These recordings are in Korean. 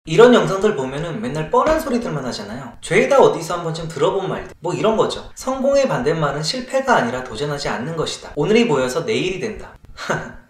이런 영상들 보면은 맨날 뻔한 소리들만 하잖아요. 죄다 어디서 한 번쯤 들어본 말들, 뭐 이런 거죠. 성공의 반대말은 실패가 아니라 도전하지 않는 것이다. 오늘이 모여서 내일이 된다.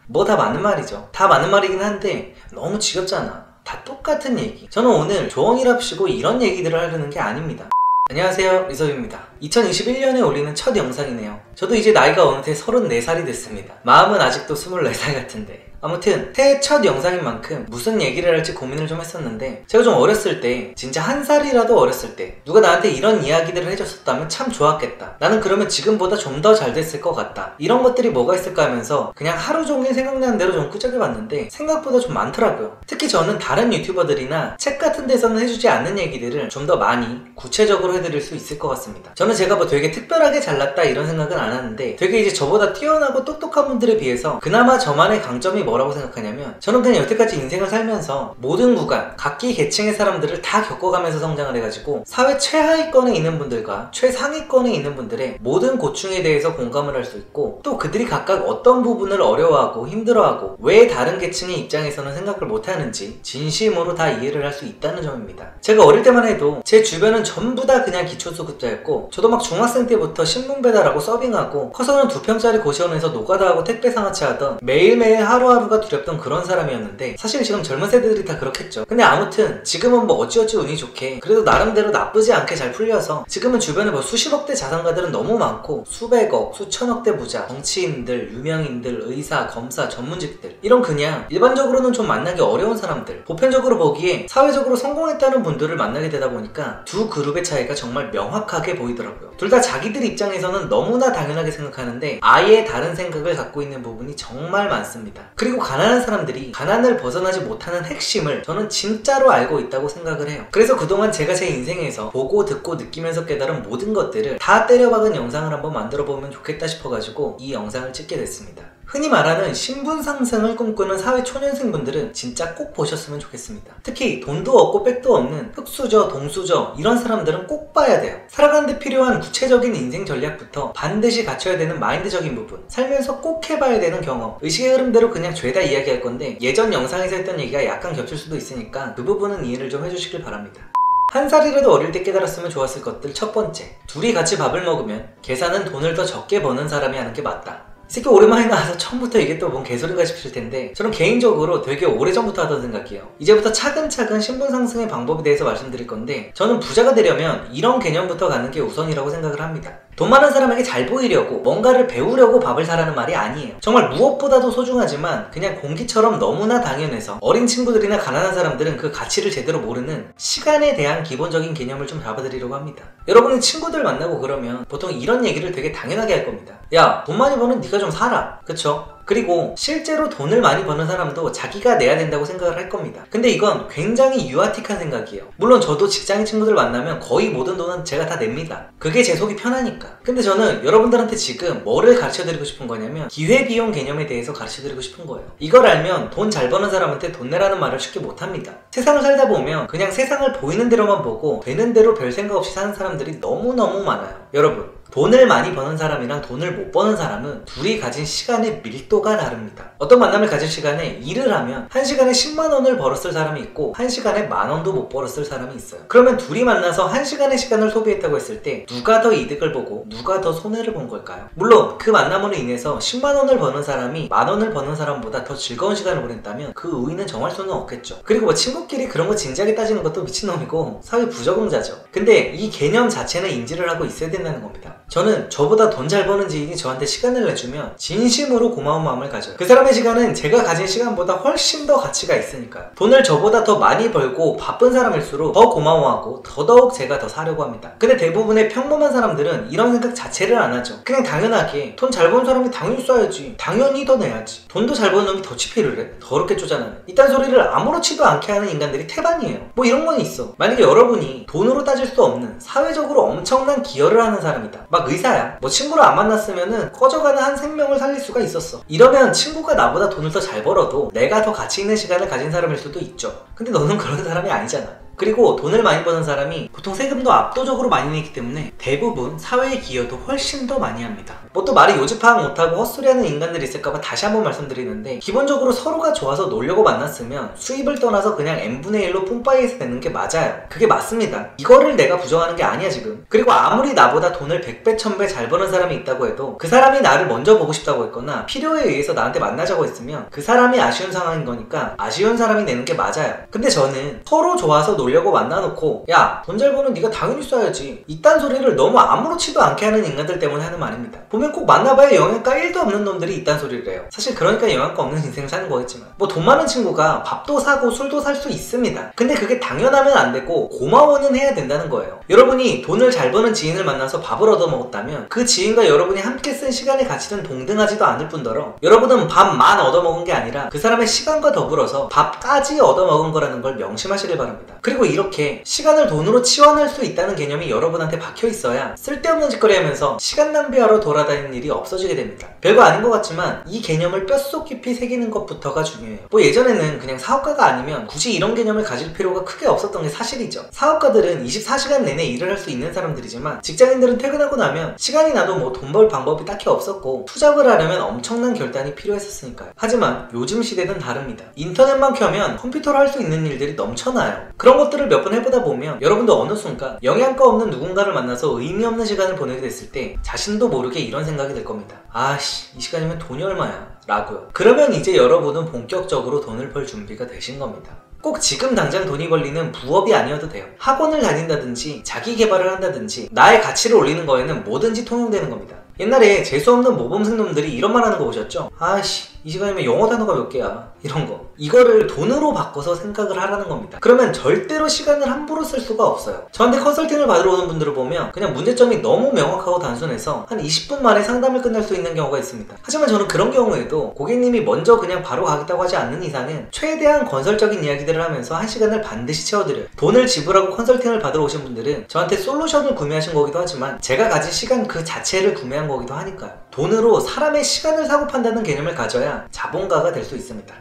뭐 다 맞는 말이죠. 다 맞는 말이긴 한데 너무 지겹잖아. 다 똑같은 얘기. 저는 오늘 조언이랍시고 이런 얘기들을 하려는 게 아닙니다. 안녕하세요, 리섭입니다. 2021년에 올리는 첫 영상이네요. 저도 이제 나이가 어느새 34살이 됐습니다. 마음은 아직도 24살 같은데. 아무튼 새해 첫 영상인 만큼 무슨 얘기를 할지 고민을 좀 했었는데, 제가 좀 어렸을 때, 진짜 한 살이라도 어렸을 때 누가 나한테 이런 이야기들을 해줬었다면 참 좋았겠다, 나는 그러면 지금보다 좀 더 잘 됐을 것 같다, 이런 것들이 뭐가 있을까 하면서 그냥 하루 종일 생각나는 대로 좀 끄적여봤는데 생각보다 좀 많더라고요. 특히 저는 다른 유튜버들이나 책 같은 데서는 해주지 않는 얘기들을 좀 더 많이 구체적으로 해드릴 수 있을 것 같습니다. 저는 제가 뭐 되게 특별하게 잘났다 이런 생각은 안 하는데, 되게 이제 저보다 뛰어나고 똑똑한 분들에 비해서 그나마 저만의 강점이 뭐라고 생각하냐면, 저는 그냥 여태까지 인생을 살면서 모든 구간, 각기 계층의 사람들을 다 겪어가면서 성장을 해가지고 사회 최하위권에 있는 분들과 최상위권에 있는 분들의 모든 고충에 대해서 공감을 할 수 있고, 또 그들이 각각 어떤 부분을 어려워하고 힘들어하고 왜 다른 계층의 입장에서는 생각을 못하는지 진심으로 다 이해를 할 수 있다는 점입니다. 제가 어릴 때만 해도 제 주변은 전부 다 그냥 기초수급자였고, 저도 막 중학생 때부터 신문 배달하고 서빙하고, 커서는 2평짜리 고시원에서 노가다하고 택배 상하차 하던 매일매일 하루하루가 두렵던 그런 사람이었는데, 사실 지금 젊은 세대들이 다 그렇겠죠. 근데 아무튼 지금은 뭐 어찌어찌 운이 좋게 그래도 나름대로 나쁘지 않게 잘 풀려서 지금은 주변에 뭐 수십억대 자산가들은 너무 많고, 수백억, 수천억대 부자, 정치인들, 유명인들, 의사, 검사, 전문직들, 이런 그냥 일반적으로는 좀 만나기 어려운 사람들, 보편적으로 보기에 사회적으로 성공했다는 분들을 만나게 되다 보니까 두 그룹의 차이가 정말 명확하게 보이더라고요. 둘 다 자기들 입장에서는 너무나 당연하게 생각하는데 아예 다른 생각을 갖고 있는 부분이 정말 많습니다. 그리고 가난한 사람들이 가난을 벗어나지 못하는 핵심을 저는 진짜로 알고 있다고 생각을 해요. 그래서 그동안 제가 제 인생에서 보고 듣고 느끼면서 깨달은 모든 것들을 다 때려박은 영상을 한번 만들어보면 좋겠다 싶어가지고 이 영상을 찍게 됐습니다. 흔히 말하는 신분 상승을 꿈꾸는 사회 초년생분들은 진짜 꼭 보셨으면 좋겠습니다. 특히 돈도 없고 백도 없는 흙수저, 동수저, 이런 사람들은 꼭 봐야 돼요. 살아가는데 필요한 구체적인 인생 전략부터 반드시 갖춰야 되는 마인드적인 부분, 살면서 꼭 해봐야 되는 경험, 의식의 흐름대로 그냥 죄다 이야기할 건데, 예전 영상에서 했던 얘기가 약간 겹칠 수도 있으니까 그 부분은 이해를 좀 해주시길 바랍니다. 한 살이라도 어릴 때 깨달았으면 좋았을 것들. 첫 번째, 둘이 같이 밥을 먹으면 계산은 돈을 더 적게 버는 사람이 하는 게 맞다. 이 새끼 오랜만에 나와서 처음부터 이게 또 뭔 개소리인가 싶으실 텐데, 저는 개인적으로 되게 오래전부터 하던 생각이에요. 이제부터 차근차근 신분 상승의 방법에 대해서 말씀드릴 건데, 저는 부자가 되려면 이런 개념부터 가는 게 우선이라고 생각을 합니다. 돈 많은 사람에게 잘 보이려고 뭔가를 배우려고 밥을 사라는 말이 아니에요. 정말 무엇보다도 소중하지만 그냥 공기처럼 너무나 당연해서 어린 친구들이나 가난한 사람들은 그 가치를 제대로 모르는 시간에 대한 기본적인 개념을 좀 잡아드리려고 합니다. 여러분은 친구들 만나고 그러면 보통 이런 얘기를 되게 당연하게 할 겁니다. 야, 돈 많이 버는 네가 좀 살아. 그쵸? 그리고 실제로 돈을 많이 버는 사람도 자기가 내야 된다고 생각을 할 겁니다. 근데 이건 굉장히 유아틱한 생각이에요. 물론 저도 직장인 친구들 만나면 거의 모든 돈은 제가 다 냅니다. 그게 제 속이 편하니까. 근데 저는 여러분들한테 지금 뭐를 가르쳐드리고 싶은 거냐면, 기회비용 개념에 대해서 가르쳐드리고 싶은 거예요. 이걸 알면 돈 잘 버는 사람한테 돈 내라는 말을 쉽게 못합니다. 세상을 살다 보면 그냥 세상을 보이는 대로만 보고 되는 대로 별 생각 없이 사는 사람들이 너무너무 많아요. 여러분, 돈을 많이 버는 사람이랑 돈을 못 버는 사람은 둘이 가진 시간의 밀도가 다릅니다. 어떤 만남을 가질 시간에 일을 하면 1시간에 10만원을 벌었을 사람이 있고 1시간에 만원도 못 벌었을 사람이 있어요. 그러면 둘이 만나서 1시간의 시간을 소비했다고 했을 때 누가 더 이득을 보고 누가 더 손해를 본 걸까요? 물론 그 만남으로 인해서 10만원을 버는 사람이 만원을 버는 사람보다 더 즐거운 시간을 보냈다면 그 우위는 정할 수는 없겠죠. 그리고 뭐 친구끼리 그런 거 진지하게 따지는 것도 미친놈이고 사회 부적응자죠. 근데 이 개념 자체는 인지를 하고 있어야 된다는 겁니다. 저는 저보다 돈 잘 버는 지인이 저한테 시간을 내주면 진심으로 고마운 마음을 가져요. 그 사람의 시간은 제가 가진 시간보다 훨씬 더 가치가 있으니까요. 돈을 저보다 더 많이 벌고 바쁜 사람일수록 더 고마워하고 더더욱 제가 더 사려고 합니다. 근데 대부분의 평범한 사람들은 이런 생각 자체를 안 하죠. 그냥 당연하게 돈 잘 버는 사람이 당연히 써야지, 당연히 더 내야지, 돈도 잘 버는 놈이 더 치필을 해, 더럽게 쪼잔하네, 이딴 소리를 아무렇지도 않게 하는 인간들이 태반이에요. 뭐 이런 건 있어. 만약에 여러분이 돈으로 따질 수 없는 사회적으로 엄청난 기여를 하는 사람이다, 막 의사야, 뭐 친구를 안 만났으면은 꺼져가는 한 생명을 살릴 수가 있었어. 이러면 친구가 나보다 돈을 더 잘 벌어도 내가 더 가치 있는 시간을 가진 사람일 수도 있죠. 근데 너는 그런 사람이 아니잖아. 그리고 돈을 많이 버는 사람이 보통 세금도 압도적으로 많이 내기 때문에 대부분 사회에 기여도 훨씬 더 많이 합니다. 뭐 또 말이 요지 파악 못하고 헛소리하는 인간들이 있을까봐 다시 한번 말씀드리는데, 기본적으로 서로가 좋아서 놀려고 만났으면 수입을 떠나서 그냥 n분의 1로 뿜빠이에서 내는 게 맞아요. 그게 맞습니다. 이거를 내가 부정하는 게 아니야 지금. 그리고 아무리 나보다 돈을 100배 1000배 잘 버는 사람이 있다고 해도 그 사람이 나를 먼저 보고 싶다고 했거나 필요에 의해서 나한테 만나자고 했으면 그 사람이 아쉬운 상황인 거니까 아쉬운 사람이 내는 게 맞아요. 근데 저는 서로 좋아서 놀려고 만나놓고 야, 돈 잘 버는 네가 당연히 써야지, 이딴 소리를 너무 아무렇지도 않게 하는 인간들 때문에 하는 말입니다. 보면 꼭 만나봐야 영양가 1도 없는 놈들이 이딴 소리를 해요. 사실 그러니까 영양가 없는 인생을 사는 거겠지만, 뭐 돈 많은 친구가 밥도 사고 술도 살 수 있습니다. 근데 그게 당연하면 안 되고 고마워는 해야 된다는 거예요. 여러분이 돈을 잘 버는 지인을 만나서 밥을 얻어먹었다면 그 지인과 여러분이 함께 쓴 시간의 가치는 동등하지도 않을 뿐더러 여러분은 밥만 얻어먹은 게 아니라 그 사람의 시간과 더불어서 밥까지 얻어먹은 거라는 걸 명심하시길 바랍니다. 그리고 이렇게 시간을 돈으로 치환할 수 있다는 개념이 여러분한테 박혀있어야 쓸데없는 짓거리 하면서 시간 낭비하러 돌아다니는 일이 없어지게 됩니다. 별거 아닌 것 같지만 이 개념을 뼛속 깊이 새기는 것부터가 중요해요. 뭐 예전에는 그냥 사업가가 아니면 굳이 이런 개념을 가질 필요가 크게 없었던 게 사실이죠. 사업가들은 24시간 내내 일을 할 수 있는 사람들이지만 직장인들은 퇴근하고 나면 시간이 나도 뭐 돈 벌 방법이 딱히 없었고 투잡을 하려면 엄청난 결단이 필요했었으니까요. 하지만 요즘 시대는 다릅니다. 인터넷만 켜면 컴퓨터로 할 수 있는 일들이 넘쳐나요. 그런 것들을 몇 번 해보다 보면 여러분도 어느 순간 영양가 없는 누군가를 만나서 의미 없는 시간을 보내게 됐을 때 자신도 모르게 이런 생각이 들 겁니다. 아씨, 이 시간이면 돈이 얼마야? 라고요. 그러면 이제 여러분은 본격적으로 돈을 벌 준비가 되신 겁니다. 꼭 지금 당장 돈이 벌리는 부업이 아니어도 돼요. 학원을 다닌다든지 자기 개발을 한다든지 나의 가치를 올리는 거에는 뭐든지 통용되는 겁니다. 옛날에 재수없는 모범생 놈들이 이런 말 하는 거 보셨죠? 아씨, 이 시간이면 영어 단어가 몇 개야, 이런 거. 이거를 돈으로 바꿔서 생각을 하라는 겁니다. 그러면 절대로 시간을 함부로 쓸 수가 없어요. 저한테 컨설팅을 받으러 오는 분들을 보면 그냥 문제점이 너무 명확하고 단순해서 한 20분 만에 상담을 끝낼 수 있는 경우가 있습니다. 하지만 저는 그런 경우에도 고객님이 먼저 그냥 바로 가겠다고 하지 않는 이상은 최대한 건설적인 이야기들을 하면서 1시간을 반드시 채워드려요. 돈을 지불하고 컨설팅을 받으러 오신 분들은 저한테 솔루션을 구매하신 거기도 하지만 제가 가진 시간 그 자체를 구매한 거기도 하니까요. 돈으로 사람의 시간을 사고 판다는 개념을 가져야 자본가가 될 수 있습니다.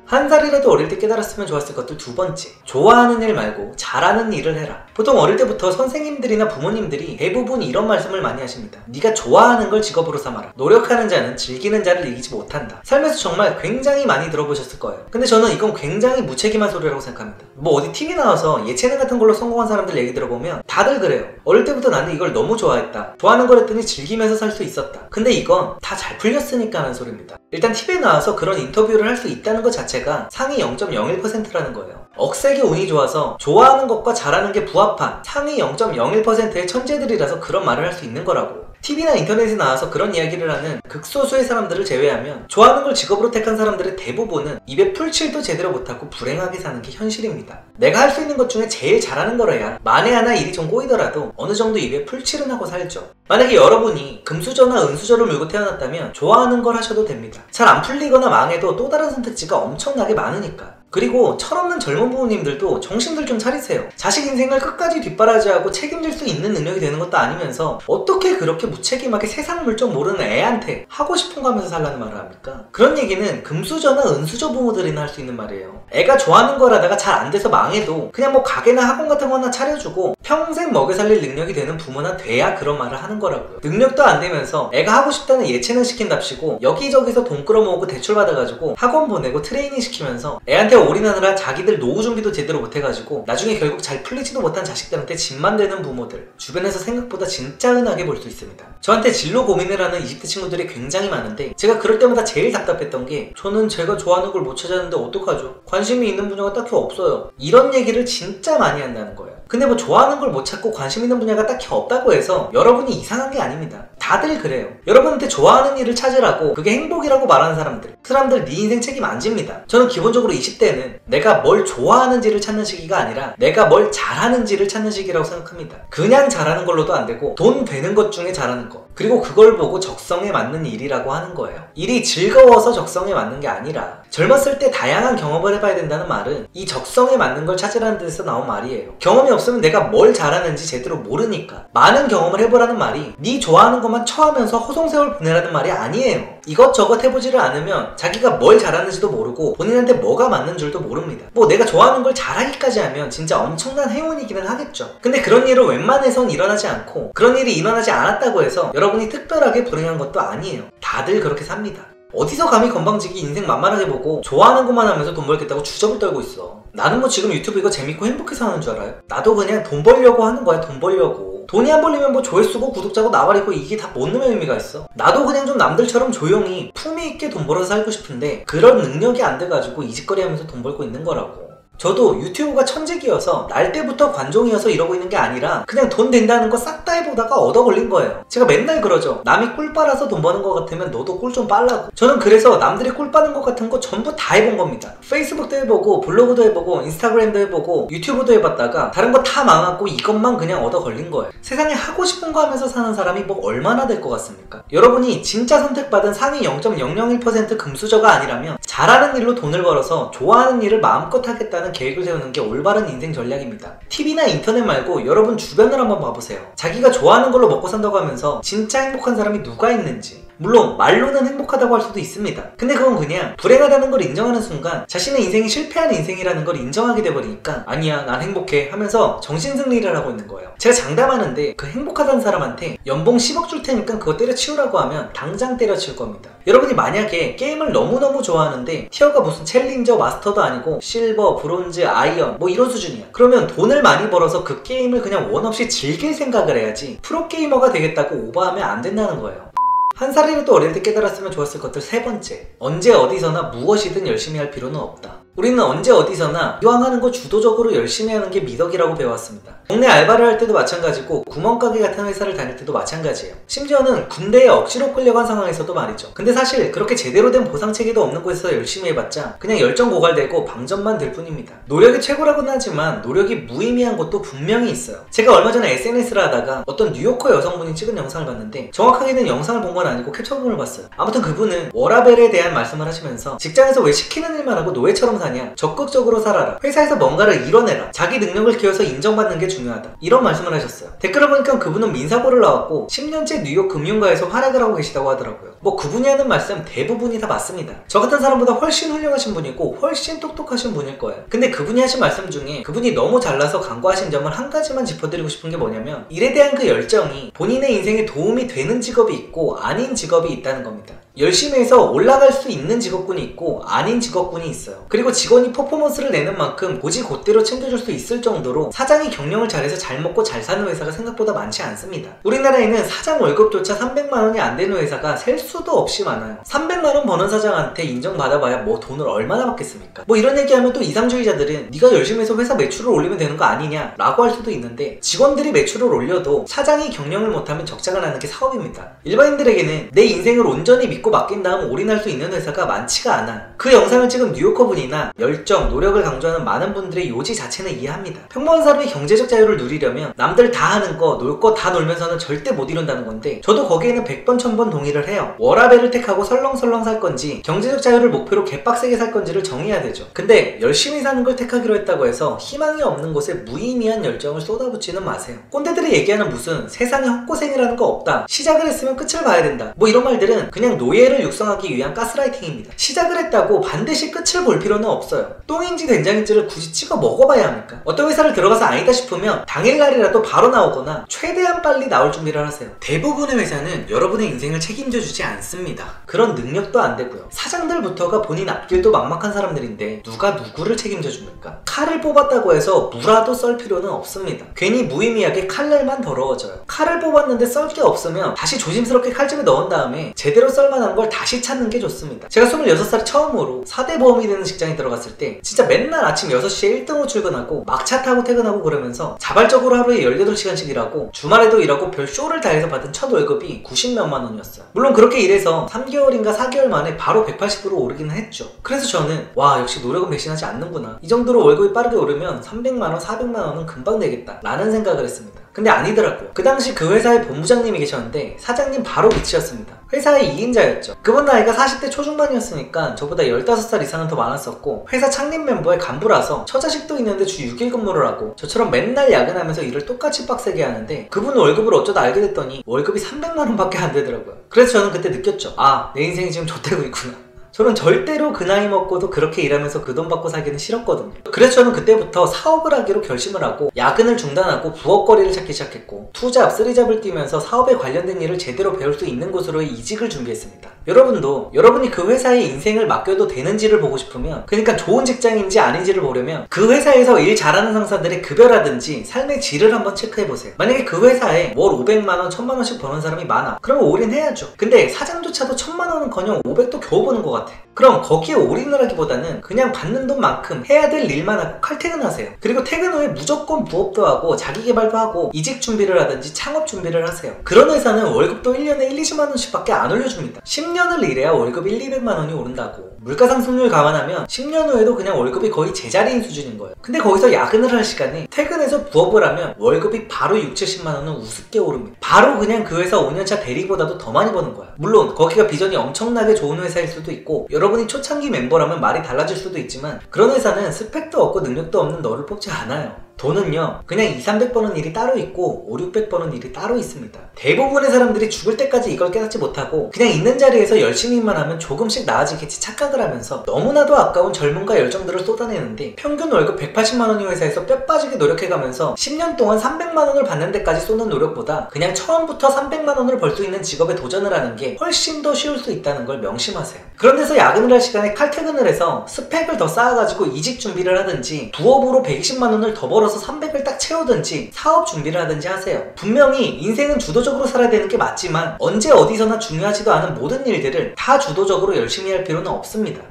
한 살이라도 어릴 때 깨달았으면 좋았을 것들 두 번째, 좋아하는 일 말고 잘하는 일을 해라. 보통 어릴 때부터 선생님들이나 부모님들이 대부분 이런 말씀을 많이 하십니다. 네가 좋아하는 걸 직업으로 삼아라. 노력하는 자는 즐기는 자를 이기지 못한다. 삶에서 정말 굉장히 많이 들어보셨을 거예요. 근데 저는 이건 굉장히 무책임한 소리라고 생각합니다. 뭐 어디 TV 나와서 예체능 같은 걸로 성공한 사람들 얘기 들어보면 다들 그래요. 어릴 때부터 나는 이걸 너무 좋아했다. 좋아하는 걸 했더니 즐기면서 살 수 있었다. 근데 이건 다 잘 풀렸으니까 하는 소리입니다. 일단 TV에 나와서 그런 인터뷰를 할 수 있다는 것 자체가 상위 0.01%라는 거예요. 억세게 운이 좋아서 좋아하는 것과 잘하는 게 부합한 상위 0.01%의 천재들이라서 그런 말을 할 수 있는 거라고. TV나 인터넷에 나와서 그런 이야기를 하는 극소수의 사람들을 제외하면 좋아하는 걸 직업으로 택한 사람들의 대부분은 입에 풀칠도 제대로 못하고 불행하게 사는 게 현실입니다. 내가 할 수 있는 것 중에 제일 잘하는 거라야 만에 하나 일이 좀 꼬이더라도 어느 정도 입에 풀칠은 하고 살죠. 만약에 여러분이 금수저나 은수저를 물고 태어났다면 좋아하는 걸 하셔도 됩니다. 잘 안 풀리거나 망해도 또 다른 선택지가 엄청나게 많으니까. 그리고 철없는 젊은 부모님들도 정신들 좀 차리세요. 자식 인생을 끝까지 뒷바라지하고 책임질 수 있는 능력이 되는 것도 아니면서 어떻게 그렇게 무책임하게 세상 물정 모르는 애한테 하고 싶은 거 하면서 살라는 말을 합니까? 그런 얘기는 금수저나 은수저 부모들이나 할 수 있는 말이에요. 애가 좋아하는 거라다가 잘 안 돼서 망해도 그냥 뭐 가게나 학원 같은 거 하나 차려주고 평생 먹여 살릴 능력이 되는 부모나 돼야 그런 말을 하는 거라고요. 능력도 안 되면서 애가 하고 싶다는 예체능 시킨답시고 여기저기서 돈 끌어모으고 대출 받아가지고 학원 보내고 트레이닝 시키면서 애한테 올인하느라 자기들 노후 준비도 제대로 못해가지고 나중에 결국 잘 풀리지도 못한 자식들한테 짐만 되는 부모들 주변에서 생각보다 진짜 흔하게 볼 수 있습니다. 저한테 진로 고민을 하는 20대 친구들이 굉장히 많은데 제가 그럴 때마다 제일 답답했던 게 저는 제가 좋아하는 걸 못 찾았는데 어떡하죠? 관심이 있는 분야가 딱히 없어요. 이런 얘기를 진짜 많이 한다는 거예요. 근데 뭐 좋아하는 걸 못 찾고 관심 있는 분야가 딱히 없다고 해서 여러분이 이상한 게 아닙니다. 다들 그래요. 여러분한테 좋아하는 일을 찾으라고 그게 행복이라고 말하는 사람들 그 사람들 네 인생 책임 안 집니다. 저는 기본적으로 20대는 내가 뭘 좋아하는지를 찾는 시기가 아니라 내가 뭘 잘하는지를 찾는 시기라고 생각합니다. 그냥 잘하는 걸로도 안 되고 돈 되는 것 중에 잘하는 거 그리고 그걸 보고 적성에 맞는 일이라고 하는 거예요. 일이 즐거워서 적성에 맞는 게 아니라 젊었을 때 다양한 경험을 해봐야 된다는 말은 이 적성에 맞는 걸 찾으라는 뜻에서 나온 말이에요. 경험이 없으면 내가 뭘 잘하는지 제대로 모르니까 많은 경험을 해보라는 말이 네 좋아하는 것만 처하면서 허송세월 보내라는 말이 아니에요. 이것저것 해보지를 않으면 자기가 뭘 잘하는지도 모르고 본인한테 뭐가 맞는 줄도 모릅니다. 뭐 내가 좋아하는 걸 잘하기까지 하면 진짜 엄청난 행운이기는 하겠죠. 근데 그런 일은 웬만해선 일어나지 않고 그런 일이 일어나지 않았다고 해서 여러분이 특별하게 불행한 것도 아니에요. 다들 그렇게 삽니다. 어디서 감히 건방지게 인생 만만하게 보고 좋아하는 것만 하면서 돈 벌겠다고 주접을 떨고 있어. 나는 뭐 지금 유튜브 이거 재밌고 행복해서 하는 줄 알아요? 나도 그냥 돈 벌려고 하는 거야. 돈 벌려고. 돈이 안 벌리면 뭐 조회수고 구독자고 나발이고 이게 다 뭔 놈의 의미가 있어. 나도 그냥 좀 남들처럼 조용히 품위 있게 돈 벌어서 살고 싶은데 그런 능력이 안 돼가지고 이 짓거리 하면서 돈 벌고 있는 거라고. 저도 유튜브가 천직이어서 날 때부터 관종이어서 이러고 있는 게 아니라 그냥 돈 된다는 거 싹 다 해보다가 얻어 걸린 거예요. 제가 맨날 그러죠. 남이 꿀 빨아서 돈 버는 거 같으면 너도 꿀 좀 빨라고. 저는 그래서 남들이 꿀 빠는 것 같은 거 전부 다 해본 겁니다. 페이스북도 해보고 블로그도 해보고 인스타그램도 해보고 유튜브도 해봤다가 다른 거 다 망하고 이것만 그냥 얻어 걸린 거예요. 세상에 하고 싶은 거 하면서 사는 사람이 뭐 얼마나 될 것 같습니까? 여러분이 진짜 선택받은 상위 0.001% 금수저가 아니라면 잘하는 일로 돈을 벌어서 좋아하는 일을 마음껏 하겠다는 계획을 세우는 게 올바른 인생 전략입니다. TV나 인터넷 말고 여러분 주변을 한번 봐보세요. 자기가 좋아하는 걸로 먹고 산다고 하면서 진짜 행복한 사람이 누가 있는지. 물론 말로는 행복하다고 할 수도 있습니다. 근데 그건 그냥 불행하다는 걸 인정하는 순간 자신의 인생이 실패한 인생이라는 걸 인정하게 돼버리니까 아니야 난 행복해 하면서 정신승리를 하고 있는 거예요. 제가 장담하는데 그 행복하다는 사람한테 연봉 10억 줄 테니까 그거 때려치우라고 하면 당장 때려치울 겁니다. 여러분이 만약에 게임을 너무너무 좋아하는데 티어가 무슨 챌린저 마스터도 아니고 실버, 브론즈, 아이언 뭐 이런 수준이야. 그러면 돈을 많이 벌어서 그 게임을 그냥 원 없이 즐길 생각을 해야지 프로게이머가 되겠다고 오버하면 안 된다는 거예요. 한 살이라도 어릴 때 깨달았으면 좋았을 것들 세 번째, 언제 어디서나 무엇이든 열심히 할 필요는 없다. 우리는 언제 어디서나 이왕 하는 거 주도적으로 열심히 하는 게 미덕이라고 배웠습니다. 동네 알바를 할 때도 마찬가지고 구멍가게 같은 회사를 다닐 때도 마찬가지예요. 심지어는 군대에 억지로 끌려간 상황에서도 말이죠. 근데 사실 그렇게 제대로 된 보상체계도 없는 곳에서 열심히 해봤자 그냥 열정 고갈되고 방전만 될 뿐입니다. 노력이 최고라고는 하지만 노력이 무의미한 것도 분명히 있어요. 제가 얼마 전에 SNS를 하다가 어떤 뉴요커 여성분이 찍은 영상을 봤는데 정확하게는 영상을 본 건 아니고 캡처본을 봤어요. 아무튼 그분은 워라벨에 대한 말씀을 하시면서 직장에서 왜 시키는 일만 하고 노예처럼 사냐, 적극적으로 살아라, 회사에서 뭔가를 이뤄내라, 자기 능력을 키워서 인정받는 게 중요하다, 이런 말씀을 하셨어요. 댓글을 보니까 그분은 민사고를 나왔고 10년째 뉴욕 금융가에서 활약을 하고 계시다고 하더라고요. 뭐 그분이 하는 말씀 대부분이 다 맞습니다. 저 같은 사람보다 훨씬 훌륭하신 분이고 훨씬 똑똑하신 분일 거예요. 근데 그분이 하신 말씀 중에 그분이 너무 잘나서 간과하신 점을 한 가지만 짚어드리고 싶은 게 뭐냐면 일에 대한 그 열정이 본인의 인생에 도움이 되는 직업이 있고 아닌 직업이 있다는 겁니다. 열심히 해서 올라갈 수 있는 직업군이 있고 아닌 직업군이 있어요. 그리고 직원이 퍼포먼스를 내는 만큼 고지 곧대로 챙겨줄 수 있을 정도로 사장이 경영을 잘해서 잘 먹고 잘 사는 회사가 생각보다 많지 않습니다. 우리나라에는 사장 월급조차 300만원이 안 되는 회사가 셀 수도 없이 많아요. 300만원 버는 사장한테 인정받아봐야 뭐 돈을 얼마나 받겠습니까? 뭐 이런 얘기하면 또 이상주의자들은 네가 열심히 해서 회사 매출을 올리면 되는 거 아니냐 라고 할 수도 있는데 직원들이 매출을 올려도 사장이 경영을 못하면 적장을 하는 게 사업입니다. 일반인들에게는 내 인생을 온전히 믿고 맡긴 다음 올인할 수 있는 회사가 많지가 않아요. 그 영상을 찍은 뉴요커 분이나 열정, 노력을 강조하는 많은 분들의 요지 자체는 이해합니다. 평범한 사람이 경제적 자유를 누리려면 남들 다 하는 거, 놀 거 다 놀면서는 절대 못 이룬다는 건데 저도 거기에는 100번 1000번 동의를 해요. 워라밸을 택하고 설렁설렁 살 건지 경제적 자유를 목표로 개빡세게 살 건지를 정해야 되죠. 근데 열심히 사는 걸 택하기로 했다고 해서 희망이 없는 곳에 무의미한 열정을 쏟아붓지는 마세요. 꼰대들이 얘기하는 무슨 세상에 헛고생이라는 거 없다, 시작을 했으면 끝을 봐야 된다, 뭐 이런 말들은 그냥 노예를 육성하기 위한 가스라이팅입니다. 시작을 했다고 반드시 끝을 볼 필요는 없어요. 똥인지 된장인지를 굳이 찍어 먹어봐야 합니까? 어떤 회사를 들어가서 아니다 싶으면 당일날이라도 바로 나오거나 최대한 빨리 나올 준비를 하세요. 대부분의 회사는 여러분의 인생을 책임져주지 않습니다. 그런 능력도 안 되고요. 사장들부터가 본인 앞길도 막막한 사람들인데 누가 누구를 책임져줍니까? 칼을 뽑았다고 해서 무라도 썰 필요는 없습니다. 괜히 무의미하게 칼날만 더러워져요. 칼을 뽑았는데 썰 게 없으면 다시 조심스럽게 칼집에 넣은 다음에 제대로 썰만한 걸 다시 찾는 게 좋습니다. 제가 26살에 처음으로 4대 보험이 되는 직장에 들어갔을 때 진짜 맨날 아침 6시에 1등으로 출근하고 막차 타고 퇴근하고 그러면서 자발적으로 하루에 18시간씩 일하고 주말에도 일하고 별 쇼를 다 해서 받은 첫 월급이 90몇만 원이었어요. 물론 그렇게 일해서 3개월인가 4개월 만에 바로 180% 오르기는 했죠. 그래서 저는 와 역시 노력은 배신하지 않는구나, 이 정도로 월급이 빠르게 오르면 300만원, 400만원은 금방 되겠다 라는 생각을 했습니다. 근데 아니더라고요. 그 당시 그 회사의 본부장님이 계셨는데 사장님 바로 밑이었습니다. 회사의 2인자였죠. 그분 나이가 40대 초중반이었으니까 저보다 15살 이상은 더 많았었고 회사 창립 멤버의 간부라서 처자식도 있는데 주 6일 근무를 하고 저처럼 맨날 야근하면서 일을 똑같이 빡세게 하는데 그분 월급을 어쩌다 알게 됐더니 월급이 300만원 밖에 안 되더라고요. 그래서 저는 그때 느꼈죠. 아, 내 인생이 지금 좆되고 있구나. 저는 절대로 그 나이 먹고도 그렇게 일하면서 그 돈 받고 살기는 싫었거든요. 그래서 저는 그때부터 사업을 하기로 결심을 하고 야근을 중단하고 부업거리를 찾기 시작했고 투잡, 쓰리잡을 뛰면서 사업에 관련된 일을 제대로 배울 수 있는 곳으로의 이직을 준비했습니다. 여러분도 여러분이 그 회사에 인생을 맡겨도 되는지를 보고 싶으면, 그러니까 좋은 직장인지 아닌지를 보려면 그 회사에서 일 잘하는 상사들의 급여라든지 삶의 질을 한번 체크해보세요. 만약에 그 회사에 월 500만원, 1000만원씩 버는 사람이 많아. 그러면 올인해야죠. 근데 사장조차도 1000만원은커녕 500도 겨우 버는 것 같아. 그럼 거기에 올인을 하기보다는 그냥 받는 돈만큼 해야 될 일만 하고 칼퇴근하세요. 그리고 퇴근 후에 무조건 부업도 하고 자기개발도 하고 이직 준비를 하든지 창업 준비를 하세요. 그런 회사는 월급도 1년에 1, 20만원씩 밖에 안 올려줍니다. 10년을 일해야 월급 1, 200만원이 오른다고. 물가상승률 감안하면 10년 후에도 그냥 월급이 거의 제자리인 수준인 거예요. 근데 거기서 야근을 할 시간에 퇴근해서 부업을 하면 월급이 바로 6, 70만원은 우습게 오릅니다. 바로 그냥 그 회사 5년차 대리보다도 더 많이 버는 거야. 물론 거기가 비전이 엄청나게 좋은 회사일 수도 있고 여러분이 초창기 멤버라면 말이 달라질 수도 있지만 그런 회사는 스펙도 없고 능력도 없는 너를 뽑지 않아요. 돈은요 그냥 2, 300버는 일이 따로 있고 5, 600버는 일이 따로 있습니다. 대부분의 사람들이 죽을 때까지 이걸 깨닫지 못하고 그냥 있는 자리에서 열심히만 하면 조금씩 나아지겠지 착각을 하면서 너무나도 아까운 젊음과 열정들을 쏟아내는데 평균 월급 180만원의 회사에서 뼈 빠지게 노력해가면서 10년 동안 300만원을 받는 데까지 쏘는 노력보다 그냥 처음부터 300만원을 벌 수 있는 직업에 도전을 하는 게 훨씬 더 쉬울 수 있다는 걸 명심하세요. 그런 데서 야근을 할 시간에 칼퇴근을 해서 스펙을 더 쌓아가지고 이직 준비를 하든지 부업으로 120만원을 더 벌어서 300을 딱 채우든지 사업 준비를 하든지 하세요. 분명히 인생은 주도적으로 살아야 되는 게 맞지만 언제 어디서나 중요하지도 않은 모든 일들을 다 주도적으로 열심히 할 필요는 없습니다.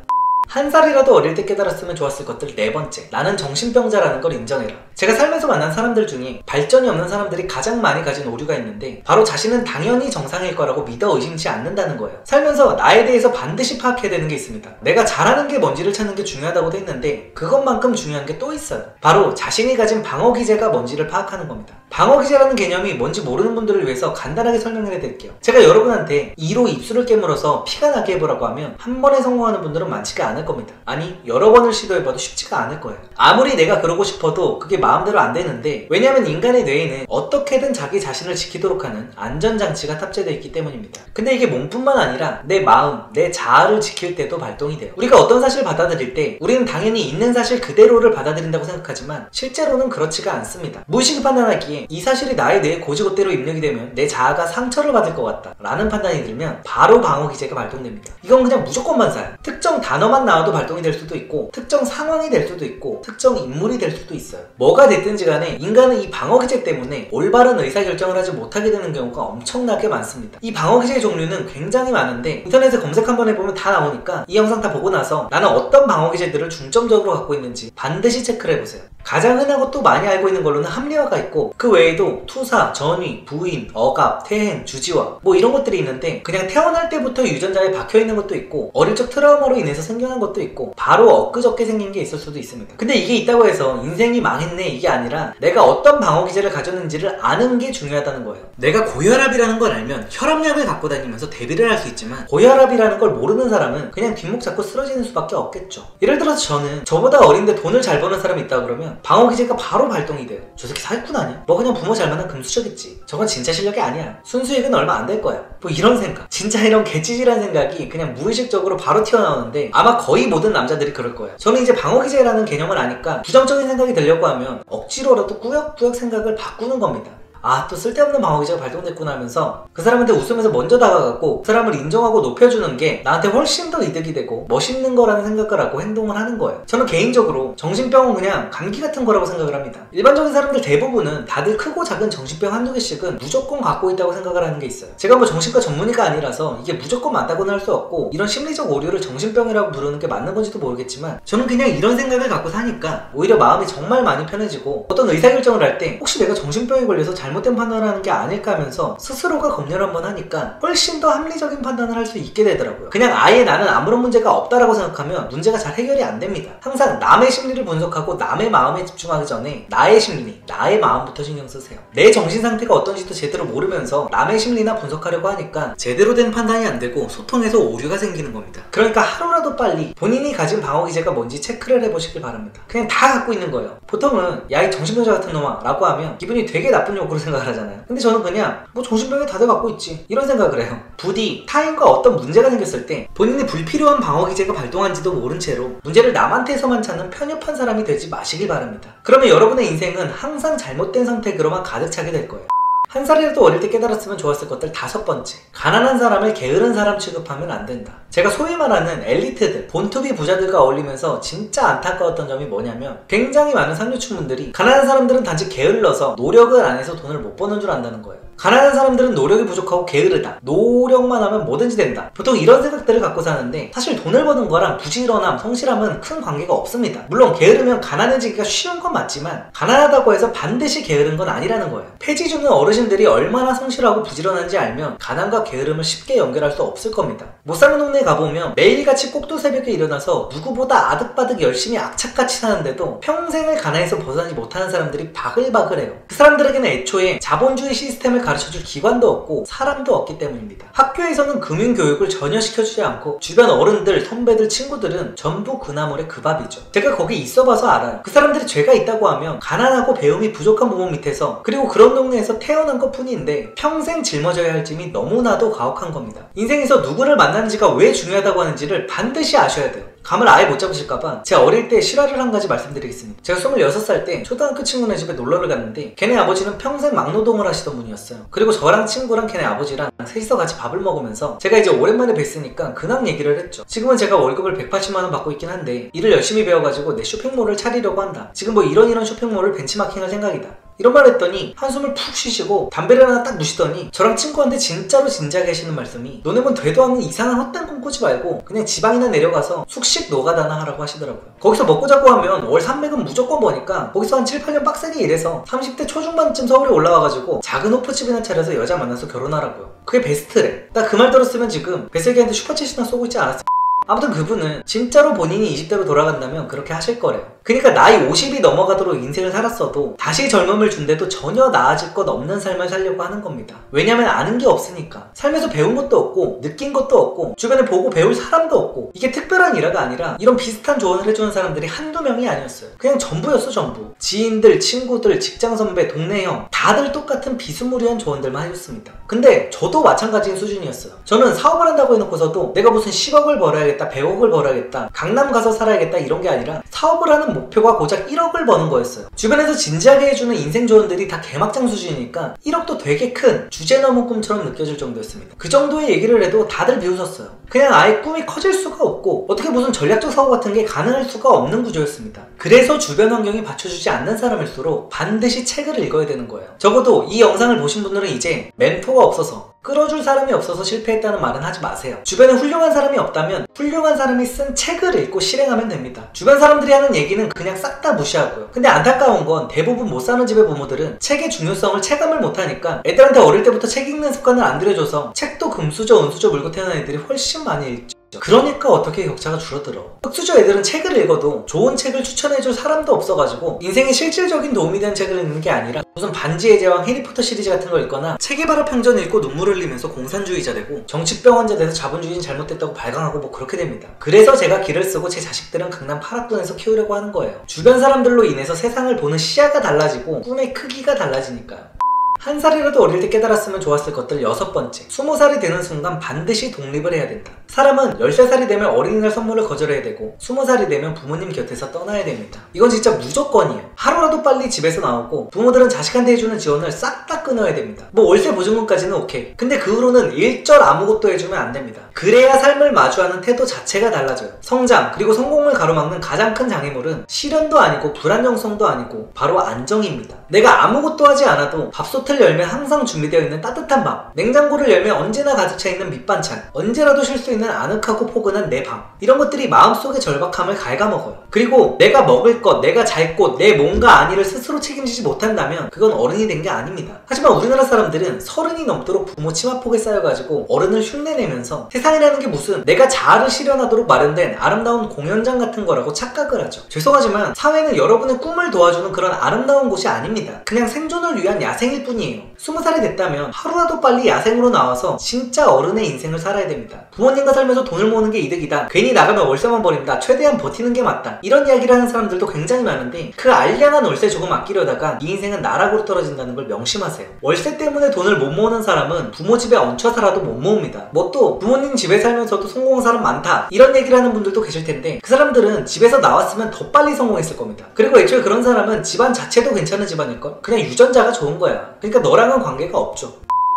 한 살이라도 어릴 때 깨달았으면 좋았을 것들 4번째, 나는 정신병자라는 걸 인정해라. 제가 살면서 만난 사람들 중에 발전이 없는 사람들이 가장 많이 가진 오류가 있는데 바로 자신은 당연히 정상일 거라고 믿어 의심치 않는다는 거예요. 살면서 나에 대해서 반드시 파악해야 되는 게 있습니다. 내가 잘하는 게 뭔지를 찾는 게 중요하다고도 했는데 그것만큼 중요한 게 또 있어요. 바로 자신이 가진 방어기제가 뭔지를 파악하는 겁니다. 방어기제라는 개념이 뭔지 모르는 분들을 위해서 간단하게 설명을 해드릴게요. 제가 여러분한테 이로 입술을 깨물어서 피가 나게 해보라고 하면 한 번에 성공하는 분들은 많지가 않을 겁니다. 아니 여러 번을 시도해봐도 쉽지가 않을 거예요. 아무리 내가 그러고 싶어도 그게 마음대로 안 되는데 왜냐하면 인간의 뇌에는 어떻게든 자기 자신을 지키도록 하는 안전장치가 탑재되어 있기 때문입니다. 근데 이게 몸뿐만 아니라 내 마음, 내 자아를 지킬 때도 발동이 돼요. 우리가 어떤 사실을 받아들일 때 우리는 당연히 있는 사실 그대로를 받아들인다고 생각하지만 실제로는 그렇지가 않습니다. 무의식이 판단하기에 이 사실이 나의 뇌에 고지것대로 입력이 되면 내 자아가 상처를 받을 것 같다 라는 판단이 들면 바로 방어기제가 발동됩니다. 이건 그냥 무조건 반사예요. 특정 단어만 나와도 발동이 될 수도 있고 특정 상황이 될 수도 있고 특정 인물이 될 수도 있어요. 뭐가 됐든지 간에 인간은 이 방어기제 때문에 올바른 의사결정을 하지 못하게 되는 경우가 엄청나게 많습니다. 이 방어기제의 종류는 굉장히 많은데 인터넷에 검색 한번 해보면 다 나오니까 이 영상 다 보고 나서 나는 어떤 방어기제들을 중점적으로 갖고 있는지 반드시 체크를 해보세요. 가장 흔하고 또 많이 알고 있는 걸로는 합리화가 있고 그 외에도 투사, 전위, 부인, 억압, 퇴행, 주지화 뭐 이런 것들이 있는데 그냥 태어날 때부터 유전자에 박혀있는 것도 있고 어릴 적 트라우마로 인해서 생겨난 것도 있고 바로 엊그저께 생긴 게 있을 수도 있습니다. 근데 이게 있다고 해서 인생이 망했네 이게 아니라 내가 어떤 방어기제를 가졌는지를 아는 게 중요하다는 거예요. 내가 고혈압이라는 걸 알면 혈압약을 갖고 다니면서 대비를 할 수 있지만 고혈압이라는 걸 모르는 사람은 그냥 뒷목 잡고 쓰러지는 수밖에 없겠죠. 예를 들어서 저는 저보다 어린데 돈을 잘 버는 사람이 있다 그러면 방어기제가 바로 발동이 돼요. 저 새끼 사기꾼 아니야? 뭐 그냥 부모 잘 만난 금수저겠지. 저건 진짜 실력이 아니야. 순수익은 얼마 안 될 거야. 뭐 이런 생각. 진짜 이런 개찌질한 생각이 그냥 무의식적으로 바로 튀어나오는데 아마 거의 모든 남자들이 그럴 거예요. 저는 이제 방어기제라는 개념을 아니까 부정적인 생각이 들려고 하면 억지로라도 꾸역꾸역 생각을 바꾸는 겁니다. 아, 또 쓸데없는 방어기제가 발동됐구나 하면서 그 사람한테 웃으면서 먼저 다가가고 그 사람을 인정하고 높여주는 게 나한테 훨씬 더 이득이 되고 멋있는 거라는 생각을 하고 행동을 하는 거예요. 저는 개인적으로 정신병은 그냥 감기 같은 거라고 생각을 합니다. 일반적인 사람들 대부분은 다들 크고 작은 정신병 한두 개씩은 무조건 갖고 있다고 생각을 하는 게 있어요. 제가 뭐 정신과 전문의가 아니라서 이게 무조건 맞다고는 할 수 없고 이런 심리적 오류를 정신병이라고 부르는 게 맞는 건지도 모르겠지만 저는 그냥 이런 생각을 갖고 사니까 오히려 마음이 정말 많이 편해지고 어떤 의사결정을 할 때 혹시 내가 정신병에 걸려서 잘못 잘못된 판단을 하는 게 아닐까 하면서 스스로가 검열을 한번 하니까 훨씬 더 합리적인 판단을 할 수 있게 되더라고요. 그냥 아예 나는 아무런 문제가 없다라고 생각하면 문제가 잘 해결이 안 됩니다. 항상 남의 심리를 분석하고 남의 마음에 집중하기 전에 나의 심리, 나의 마음부터 신경 쓰세요. 내 정신 상태가 어떤지도 제대로 모르면서 남의 심리나 분석하려고 하니까 제대로 된 판단이 안 되고 소통에서 오류가 생기는 겁니다. 그러니까 하루라도 빨리 본인이 가진 방어 기제가 뭔지 체크를 해보시길 바랍니다. 그냥 다 갖고 있는 거예요. 보통은 야 이 정신병자 같은 놈아 라고 하면 기분이 되게 나쁜 욕으로 생각을 하잖아요. 근데 저는 그냥 뭐 정신병이 다들 갖고 있지 이런 생각을 해요. 부디 타인과 어떤 문제가 생겼을 때 본인이 불필요한 방어 기제가 발동한지도 모른 채로 문제를 남한테서만 찾는 편협한 사람이 되지 마시길 바랍니다. 그러면 여러분의 인생은 항상 잘못된 선택으로만 가득 차게 될 거예요. 한 살이라도 어릴 때 깨달았으면 좋았을 것들 5번째, 가난한 사람을 게으른 사람 취급하면 안 된다. 제가 소위 말하는 엘리트들, 본투비 부자들과 어울리면서 진짜 안타까웠던 점이 뭐냐면 굉장히 많은 상류층분들이 가난한 사람들은 단지 게을러서 노력을 안 해서 돈을 못 버는 줄 안다는 거예요. 가난한 사람들은 노력이 부족하고 게으르다. 노력만 하면 뭐든지 된다. 보통 이런 생각들을 갖고 사는데 사실 돈을 버는 거랑 부지런함, 성실함은 큰 관계가 없습니다. 물론 게으르면 가난해지기가 쉬운 건 맞지만 가난하다고 해서 반드시 게으른 건 아니라는 거예요. 폐지 주는 어르신들이 얼마나 성실하고 부지런한지 알면 가난과 게으름을 쉽게 연결할 수 없을 겁니다. 못 사는 동네에 가보면 매일같이 꼭두 새벽에 일어나서 누구보다 아득바득 열심히 악착같이 사는데도 평생을 가난에서 벗어나지 못하는 사람들이 바글바글해요. 그 사람들에게는 애초에 자본주의 시스템을 가르쳐줄 기관도 없고 사람도 없기 때문입니다. 학교에서는 금융교육을 전혀 시켜주지 않고 주변 어른들, 선배들, 친구들은 전부 그 나물의 그 밥이죠. 제가 거기 있어봐서 알아요. 그 사람들이 죄가 있다고 하면 가난하고 배움이 부족한 부모 밑에서 그리고 그런 동네에서 태어난 것 뿐인데 평생 짊어져야 할 짐이 너무나도 가혹한 겁니다. 인생에서 누구를 만나는지가 왜 중요하다고 하는지를 반드시 아셔야 돼요. 감을 아예 못 잡으실까봐 제가 어릴 때 실화를 한 가지 말씀드리겠습니다. 제가 26살 때 초등학교 친구네 집에 놀러를 갔는데 걔네 아버지는 평생 막노동을 하시던 분이었어요. 그리고 저랑 친구랑 걔네 아버지랑 셋이서 같이 밥을 먹으면서 제가 이제 오랜만에 뵀으니까 근황 얘기를 했죠. 지금은 제가 월급을 180만원 받고 있긴 한데 일을 열심히 배워가지고 내 쇼핑몰을 차리려고 한다. 지금 뭐 이런 쇼핑몰을 벤치마킹할 생각이다. 이런 말 했더니 한숨을 푹 쉬시고 담배를 하나 딱 무시더니 저랑 친구한테 진짜로 진지하게 하시는 말씀이 너네 뭐 되도 않는 이상한 헛된 꿈 꾸지 말고 그냥 지방이나 내려가서 숙식 노가다나 하라고 하시더라고요. 거기서 먹고 자고 하면 월 300은 무조건 버니까 거기서 한 7, 8년 빡세게 일해서 30대 초중반쯤 서울에 올라와가지고 작은 호프집이나 차려서 여자 만나서 결혼하라고요. 그게 베스트래. 나 그 말 들었으면 지금 배슬기한테 슈퍼챗이나 쏘고 있지 않았어. 아무튼 그분은 진짜로 본인이 20대로 돌아간다면 그렇게 하실 거래요. 그러니까 나이 50이 넘어가도록 인생을 살았어도 다시 젊음을 준데도 전혀 나아질 것 없는 삶을 살려고 하는 겁니다. 왜냐면 아는 게 없으니까. 삶에서 배운 것도 없고 느낀 것도 없고 주변에 보고 배울 사람도 없고 이게 특별한 일화가 아니라 이런 비슷한 조언을 해주는 사람들이 한두 명이 아니었어요. 그냥 전부였어 전부. 지인들, 친구들, 직장선배, 동네 형 다들 똑같은 비스무리한 조언들만 해줬습니다. 근데 저도 마찬가지인 수준이었어요. 저는 사업을 한다고 해놓고서도 내가 무슨 10억을 벌어야겠다, 100억을 벌어야겠다, 강남 가서 살아야겠다 이런 게 아니라 사업을 하는 목표가 고작 1억을 버는 거였어요. 주변에서 진지하게 해주는 인생 조언들이 다 개막장 수준이니까 1억도 되게 큰 주제 넘은 꿈처럼 느껴질 정도였습니다. 그 정도의 얘기를 해도 다들 비웃었어요. 그냥 아예 꿈이 커질 수가 없고 어떻게 무슨 전략적 사고 같은 게 가능할 수가 없는 구조였습니다. 그래서 주변 환경이 받쳐주지 않는 사람일수록 반드시 책을 읽어야 되는 거예요. 적어도 이 영상을 보신 분들은 이제 멘토가 없어서 끌어줄 사람이 없어서 실패했다는 말은 하지 마세요. 주변에 훌륭한 사람이 없다면 훌륭한 사람이 쓴 책을 읽고 실행하면 됩니다. 주변 사람들이 하는 얘기는 그냥 싹 다 무시하고요. 근데 안타까운 건 대부분 못 사는 집의 부모들은 책의 중요성을 체감을 못하니까 애들한테 어릴 때부터 책 읽는 습관을 안 들여줘서 책도 금수저 은수저 물고 태어난 애들이 훨씬 많이 읽죠. 그러니까 어떻게 격차가 줄어들어. 흑수저 애들은 책을 읽어도 좋은 책을 추천해줄 사람도 없어가지고 인생에 실질적인 도움이 되는 책을 읽는 게 아니라 무슨 반지의 제왕, 해리포터 시리즈 같은 거 읽거나 체게바라 평전 읽고 눈물 흘리면서 공산주의자 되고 정치병 환자 돼서 자본주의는 잘못됐다고 발광하고 뭐 그렇게 됩니다. 그래서 제가 길을 쓰고 제 자식들은 강남 8학군에서 키우려고 하는 거예요. 주변 사람들로 인해서 세상을 보는 시야가 달라지고 꿈의 크기가 달라지니까요. 한 살이라도 어릴 때 깨달았으면 좋았을 것들 6번째, 20살이 되는 순간 반드시 독립을 해야 된다. 사람은 13살이 되면 어린이날 선물을 거절해야 되고 20살이 되면 부모님 곁에서 떠나야 됩니다. 이건 진짜 무조건이에요. 하루라도 빨리 집에서 나오고 부모들은 자식한테 해주는 지원을 싹 다 끊어야 됩니다. 뭐 월세 보증금까지는 오케이. 근데 그 후로는 일절 아무것도 해주면 안 됩니다. 그래야 삶을 마주하는 태도 자체가 달라져요. 성장 그리고 성공을 가로막는 가장 큰 장애물은 시련도 아니고 불안정성도 아니고 바로 안정입니다. 내가 아무것도 하지 않아도 밥솥을 냉장고를 열면 항상 준비되어 있는 따뜻한 밥, 냉장고를 열면 언제나 가득 차 있는 밑반찬, 언제라도 쉴 수 있는 아늑하고 포근한 내 방, 이런 것들이 마음속의 절박함을 갉아먹어요. 그리고 내가 먹을 것, 내가 잘 곳, 내 몸과 안위를 스스로 책임지지 못한다면 그건 어른이 된 게 아닙니다. 하지만 우리나라 사람들은 30이 넘도록 부모 치마폭에 쌓여가지고 어른을 흉내내면서 세상이라는 게 무슨 내가 자아를 실현하도록 마련된 아름다운 공연장 같은 거라고 착각을 하죠. 죄송하지만 사회는 여러분의 꿈을 도와주는 그런 아름다운 곳이 아닙니다. 그냥 생존을 위한 야생일 뿐이에요. 20살이 됐다면 하루라도 빨리 야생으로 나와서 진짜 어른의 인생을 살아야 됩니다. 부모님과 살면서 돈을 모으는 게 이득이다, 괜히 나가면 월세만 버린다, 최대한 버티는 게 맞다, 이런 이야기를 하는 사람들도 굉장히 많은데 그 알량한 월세 조금 아끼려다가 이 인생은 나락으로 떨어진다는 걸 명심하세요. 월세 때문에 돈을 못 모으는 사람은 부모 집에 얹혀 살아도 못 모읍니다. 뭐 또 부모님 집에 살면서도 성공한 사람 많다, 이런 얘기를 하는 분들도 계실 텐데 그 사람들은 집에서 나왔으면 더 빨리 성공했을 겁니다. 그리고 애초에 그런 사람은 집안 자체도 괜찮은 집안일걸? 그냥 유전자가 좋은 거야. 그러니까 너랑은 관계가 없죠.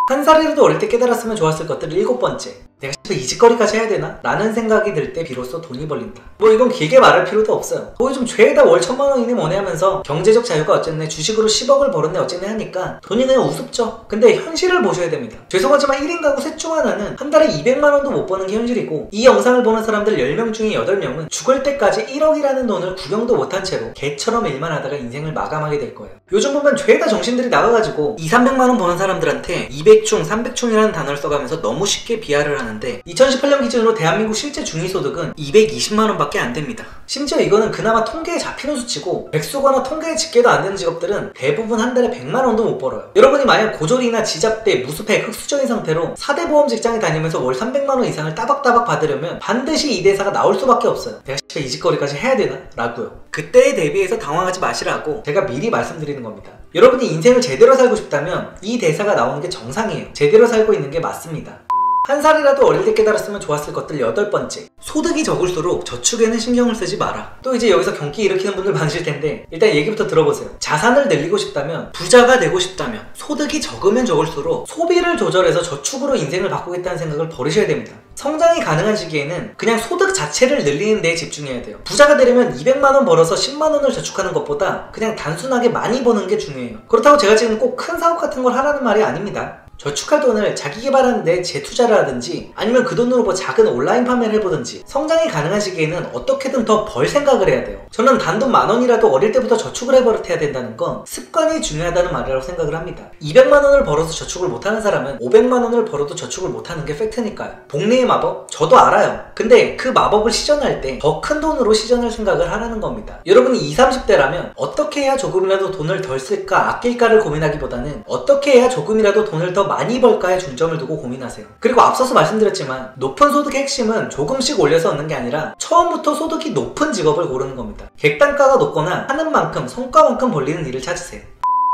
한 살이라도 어릴 때 깨달았으면 좋았을 것들 7번째. 내가 이 짓거리까지 해야 되나? 라는 생각이 들 때 비로소 돈이 벌린다. 뭐 이건 길게 말할 필요도 없어요. 뭐 요즘 죄다 월 1000만원이니 뭐네 하면서 경제적 자유가 어쨌네, 주식으로 10억을 벌었네 어쨌네 하니까 돈이 그냥 우습죠. 근데 현실을 보셔야 됩니다. 죄송하지만 1인 가구 셋 중 하나는 한 달에 200만원도 못 버는 게 현실이고, 이 영상을 보는 사람들 10명 중에 8명은 죽을 때까지 1억이라는 돈을 구경도 못한 채로 개처럼 일만 하다가 인생을 마감하게 될 거예요. 요즘 보면 죄다 정신들이 나가가지고 200~300만원 버는 사람들한테 200충, 300충이라는 단어를 써가면서 너무 쉽게 비하를 하는데 2018년 기준으로 대한민국 실제 중위소득은 220만원밖에 안 됩니다. 심지어 이거는 그나마 통계에 잡히는 수치고, 백수거나 통계에 집계도 안 되는 직업들은 대부분 한 달에 100만원도 못 벌어요. 여러분이 만약 고졸이나 지잡대, 무수패, 흑수저인 상태로 4대 보험 직장에 다니면서 월 300만원 이상을 따박따박 받으려면 반드시 이 대사가 나올 수밖에 없어요. 내가 이 짓거리까지 해야 되나? 라고요. 그때에 대비해서 당황하지 마시라고 제가 미리 말씀드리는 겁니다. 여러분이 인생을 제대로 살고 싶다면 이 대사가 나오는 게 정상이에요. 제대로 살고 있는 게 맞습니다. 한 살이라도 어릴 때 깨달았으면 좋았을 것들 8번째. 소득이 적을수록 저축에는 신경을 쓰지 마라. 또 이제 여기서 경기 일으키는 분들 많으실 텐데 일단 얘기부터 들어보세요. 자산을 늘리고 싶다면, 부자가 되고 싶다면 소득이 적으면 적을수록 소비를 조절해서 저축으로 인생을 바꾸겠다는 생각을 버리셔야 됩니다. 성장이 가능한 시기에는 그냥 소득 자체를 늘리는 데에 집중해야 돼요. 부자가 되려면 200만원 벌어서 10만원을 저축하는 것보다 그냥 단순하게 많이 버는 게 중요해요. 그렇다고 제가 지금 꼭 큰 사업 같은 걸 하라는 말이 아닙니다. 저축할 돈을 자기 개발하는 데 재투자를 하든지, 아니면 그 돈으로 뭐 작은 온라인 판매를 해보든지, 성장이 가능한 시기에는 어떻게든 더 벌 생각을 해야 돼요. 저는 단돈 10,000원이라도 어릴 때부터 저축을 해버릇해야 된다는 건 습관이 중요하다는 말이라고 생각을 합니다. 200만원을 벌어서 저축을 못하는 사람은 500만원을 벌어도 저축을 못하는 게 팩트니까요. 복리의 마법? 저도 알아요. 근데 그 마법을 시전할 때 더 큰 돈으로 시전할 생각을 하라는 겁니다. 여러분이 20, 30대라면 어떻게 해야 조금이라도 돈을 덜 쓸까, 아낄까를 고민하기보다는 어떻게 해야 조금이라도 돈을 더 많이 벌까에 중점을 두고 고민하세요. 그리고 앞서서 말씀드렸지만 높은 소득의 핵심은 조금씩 올려서 얻는 게 아니라 처음부터 소득이 높은 직업을 고르는 겁니다. 객단가가 높거나 하는 만큼 성과만큼 벌리는 일을 찾으세요.